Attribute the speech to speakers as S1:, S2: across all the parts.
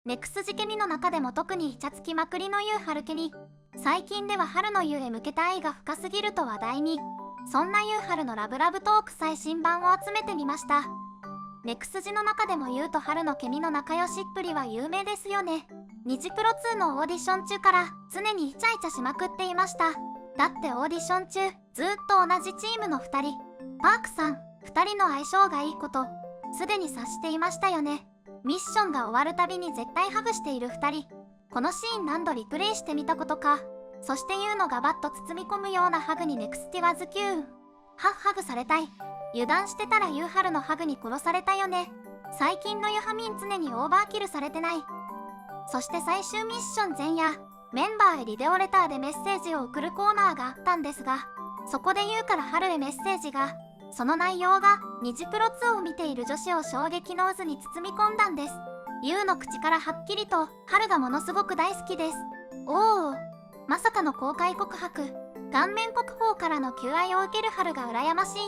S1: ネクスジケミの中でも特にイチャつきまくりのユウハルケに、最近では春のユウへ向けた愛が深すぎると話題に。そんなユウハルのラブラブトーク最新版を集めてみました。ネクスジの中でもユウと春のケミの仲良しっぷりは有名ですよね。ニジプロ2のオーディション中から常にイチャイチャしまくっていました。だってオーディション中ずっと同じチームの2人、パークさん2人の相性がいいことすでに察していましたよね。ミッションが終わるたびに絶対ハグしている2人、このシーン何度リプレイしてみたことか。そしてユウのガバッと包み込むようなハグにネクスティはズキューン。ハグされたい。油断してたらユウハルのハグに殺されたよね。最近のユハミン常にオーバーキルされてない。そして最終ミッション前夜、メンバーへビデオレターでメッセージを送るコーナーがあったんですが、そこでユウからハルへメッセージが。その内容がニジプロ2を見ている女子を衝撃の渦に包み込んだんです。ユウの口からはっきりとハルがものすごく大好きです。おお、まさかの公開告白。顔面国宝からの求愛を受けるハルが羨ましい。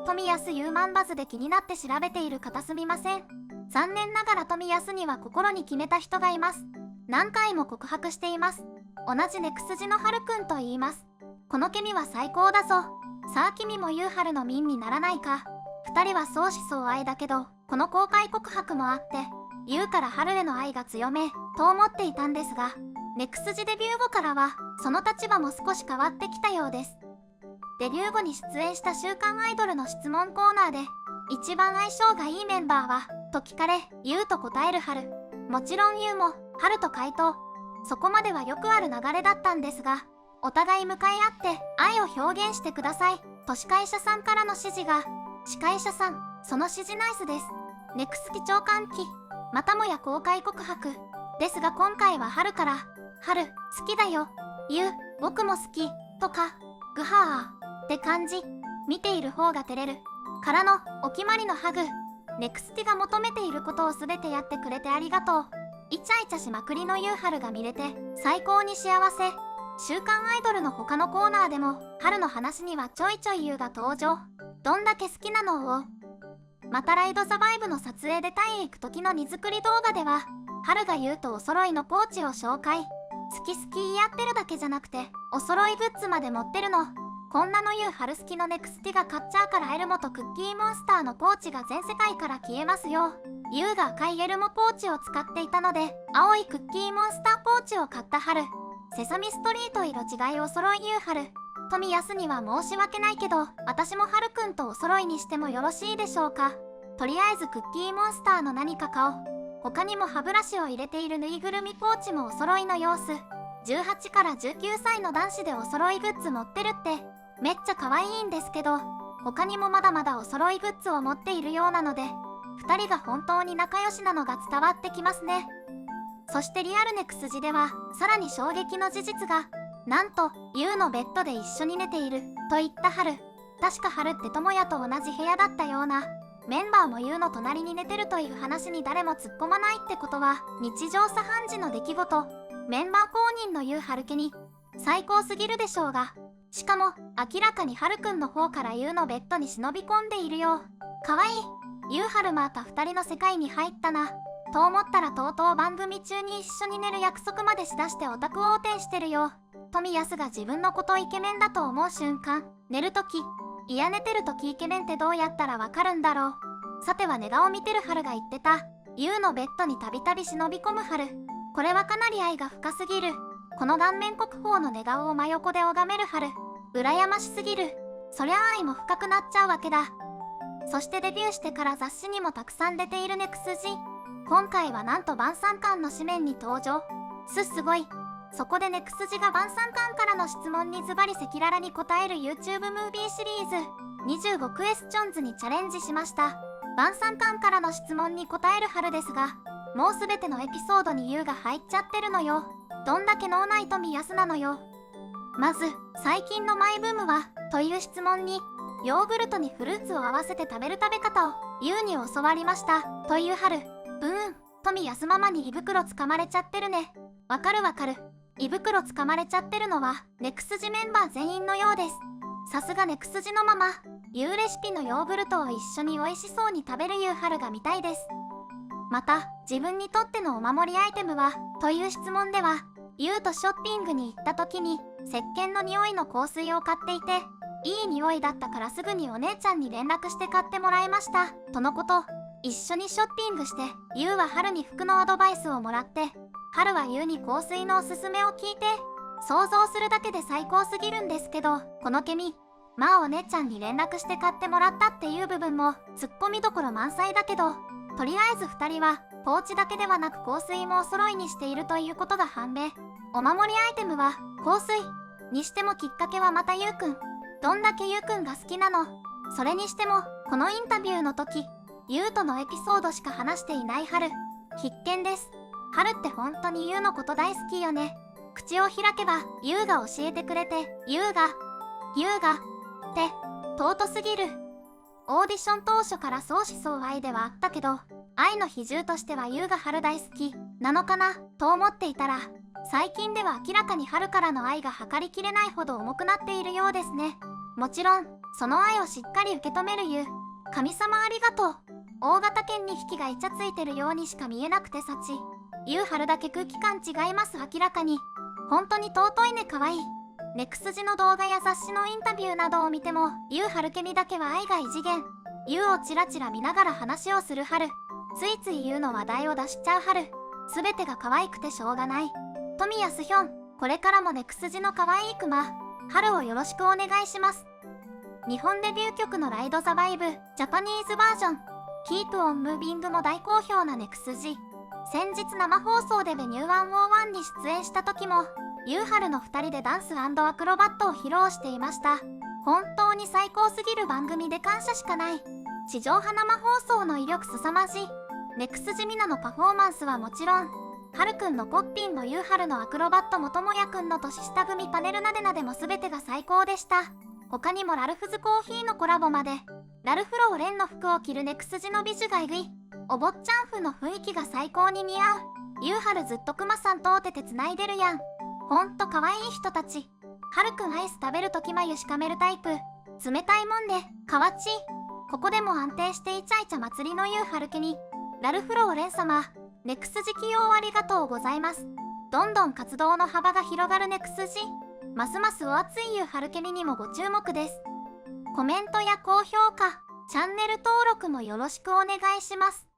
S1: 富安ユーマンバズで気になって調べている方すみません。残念ながら富安には心に決めた人がいます。何回も告白しています。同じネクスジのハルくんと言います。このケミは最高だぞ。さあ君もユウハルの民にならないか。二人は相思相愛だけど、この公開告白もあって、ユウからハルへの愛が強め、と思っていたんですが、ネクスジデビュー後からは、その立場も少し変わってきたようです。デビュー後に出演した週刊アイドルの質問コーナーで、一番相性がいいメンバーは、と聞かれ、ユウと答えるハル。もちろんユウも、ハルと回答。そこまではよくある流れだったんですが、お互い向かい合って愛を表現してくださいと司会者さんからの指示が。司会者さん、その指示ナイスです。ネクスキ長官期、またもや公開告白。ですが今回はハルから、ハル、好きだよ。ユウ、僕も好き。とか、グハーって感じ。見ている方が照れる。からの、お決まりのハグ。ネクスティが求めていることを全てやってくれてありがとう。イチャイチャしまくりのユウハルが見れて、最高に幸せ。週刊アイドルの他のコーナーでも、ハルの話にはちょいちょいユウが登場。どんだけ好きなのを。またライドサバイブの撮影でタイへ行く時の荷造り動画では、ハルがユウとお揃いのポーチを紹介。好き好き言い合ってるだけじゃなくて、お揃いグッズまで持ってるの。こんなのユウハル好きのネクスティが買っちゃうからエルモとクッキーモンスターのポーチが全世界から消えますよ。ユウが赤いエルモポーチを使っていたので、青いクッキーモンスターポーチを買ったハル。セサミストリート色違いお揃いユウハル。富安には申し訳ないけど、私もハルくんとお揃いにしてもよろしいでしょうか。とりあえずクッキーモンスターの何か買おう。他にも歯ブラシを入れているぬいぐるみポーチもお揃いの様子。18から19歳の男子でお揃いグッズ持ってるって、めっちゃ可愛いんですけど、他にもまだまだお揃いグッズを持っているようなので、2人が本当に仲良しなのが伝わってきますね。そしてリアルネクスジでは、さらに衝撃の事実が。なんと、ユウのベッドで一緒に寝ている、と言ったハル。確かハルってトモヤと同じ部屋だったような。メンバーもユウの隣に寝てるという話に誰も突っ込まないってことは、日常茶飯事の出来事。メンバー公認のユウハルケに、最高すぎるでしょうが。しかも、明らかにハルくんの方からユウのベッドに忍び込んでいるよ。かわいい。ユウハルまた2人の世界に入ったな。と思ったらとうとう番組中に一緒に寝る約束までしだしてオタク横転してるよ。富安が自分のことイケメンだと思う瞬間、寝るとき、いや寝てるときイケメンってどうやったらわかるんだろう。さては寝顔見てるハルが言ってた。ユウのベッドにたびたび忍び込むハル。これはかなり愛が深すぎる。この顔面国宝の寝顔を真横で拝めるハル。羨ましすぎる。そりゃ愛も深くなっちゃうわけだ。そしてデビューしてから雑誌にもたくさん出ているネクスジ。今回はなんと晩餐館の紙面に登場。すごい。そこでネクスジが晩餐館からの質問にズバリ赤裸々に答える YouTube ムービーシリーズ25クエスチョンズにチャレンジしました。晩餐館からの質問に答えるハルですが、もうすべてのエピソードにユウが入っちゃってるのよ。どんだけ脳内富安なのよ。まず、最近のマイブームはという質問に、ヨーグルトにフルーツを合わせて食べる食べ方をユウに教わりましたというハル。富安ママに胃袋つかまれちゃってるね。わかる。胃袋つかまれちゃってるのはネクスジメンバー全員のようです。さすがネクスジのママ。ユウレシピのヨーグルトを一緒に美味しそうに食べるユウハルが見たいです。また、自分にとってのお守りアイテムはという質問では、ユウとショッピングに行った時に石鹸の匂いの香水を買っていて、いい匂いだったからすぐにお姉ちゃんに連絡して買ってもらいましたとのこと。一緒にショッピングして、ユウはハルに服のアドバイスをもらって、ハルはユウに香水のおすすめを聞いて、想像するだけで最高すぎるんですけど、このケミ、まあお姉ちゃんに連絡して買ってもらったっていう部分もツッコミどころ満載だけど、とりあえず2人はポーチだけではなく香水もお揃いにしているということが判明。お守りアイテムは香水にしても、きっかけはまたユウくん。どんだけユウくんが好きなの。それにしてもこのインタビューの時、ユウとのエピソードしか話していないハル。必見です。ハルって本当にユウのこと大好きよね。口を開けばユウが教えてくれて、ユウがって尊すぎる。オーディション当初から相思相愛ではあったけど、愛の比重としてはユウがハル大好きなのかなと思っていたら、最近では明らかにハルからの愛が計りきれないほど重くなっているようですね。もちろんその愛をしっかり受け止めるユウ。神様ありがとう。大型犬2匹がイチャついてるようにしか見えなくてサチ。ユウハルだけ空気感違います。明らかに本当に尊いね。可愛い。ネクスジの動画や雑誌のインタビューなどを見ても、ユウハルケにだけは愛が異次元。ユウをチラチラ見ながら話をするハル。ついついユウの話題を出しちゃうハル。すべてが可愛くてしょうがない。富谷スヒョン、これからもネクスジの可愛いクマ、ハルをよろしくお願いします。日本デビュー曲のライドザバイブ、ジャパニーズバージョン、キープオンムービングも大好評なネクスジ。先日生放送でベニュー101に出演した時も、ユウハルの2人でダンス&アクロバットを披露していました。本当に最高すぎる番組で感謝しかない。地上波生放送の威力凄まじい。ネクスジミナのパフォーマンスはもちろん、ハルくんのコッピンもユウハルのアクロバットもともやくんの年下組パネルなでなでも全てが最高でした。他にもラルフズコーヒーのコラボまで、ラルフローレンの服を着るネクスジの美女がえぐい。お坊ちゃん風の雰囲気が最高に似合う。ユウハルずっとクマさんとおててつないでるやん。ほんと可愛い人たち。ハルくんアイス食べるとき眉しかめるタイプ。冷たいもんで、かわちい。ここでも安定してイチャイチャ祭りのユウハルケに、ラルフローレン様、ネクスジ起用ありがとうございます。どんどん活動の幅が広がるネクスジ。ますますお熱いユウハルケにもご注目です。コメントや高評価、チャンネル登録もよろしくお願いします。